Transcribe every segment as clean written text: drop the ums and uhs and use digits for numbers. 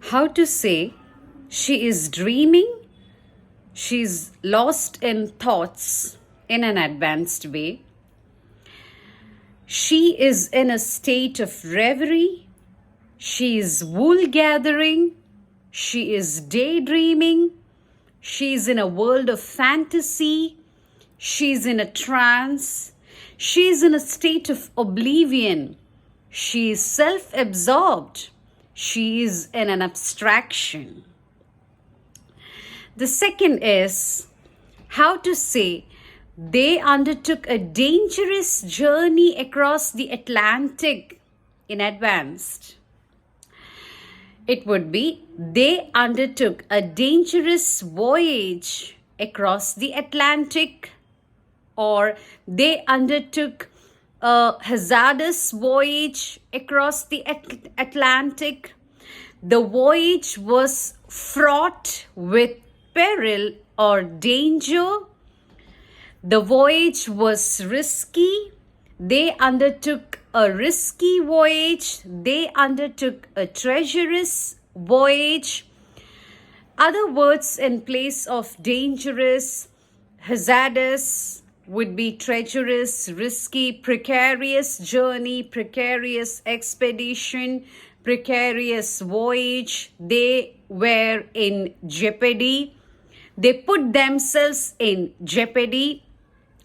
How to say she is dreaming, she's lost in thoughts in an advanced way. She is in a state of reverie. She is wool gathering. She is daydreaming. She is in a world of fantasy. She is in a trance. She is in a state of oblivion. She is self-absorbed. She is in an abstraction. The second is how to say they undertook a dangerous journey across the Atlantic in advance. It would be they undertook a dangerous voyage across the Atlantic, or they undertook a hazardous voyage across the Atlantic. The voyage was fraught with peril or danger. The voyage was risky. They undertook a risky voyage. They undertook a treacherous voyage. Other words in place of dangerous, hazardous would be treacherous, risky, precarious journey, precarious expedition, precarious voyage. They were in jeopardy. They put themselves in jeopardy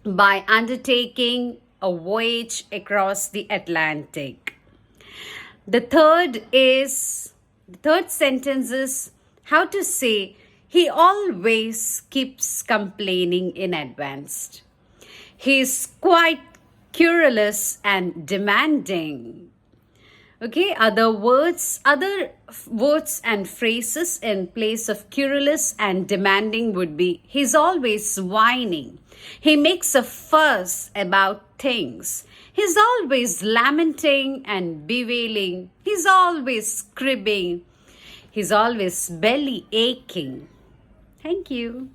by undertaking a voyage across the Atlantic. The third sentence is how to say he always keeps complaining in advance. He is quite querulous and demanding. Okay, other words and phrases in place of querulous and demanding would be he's always whining. He makes a fuss about things. He's always lamenting and bewailing. He's always cribbing. He's always belly aching. Thank you.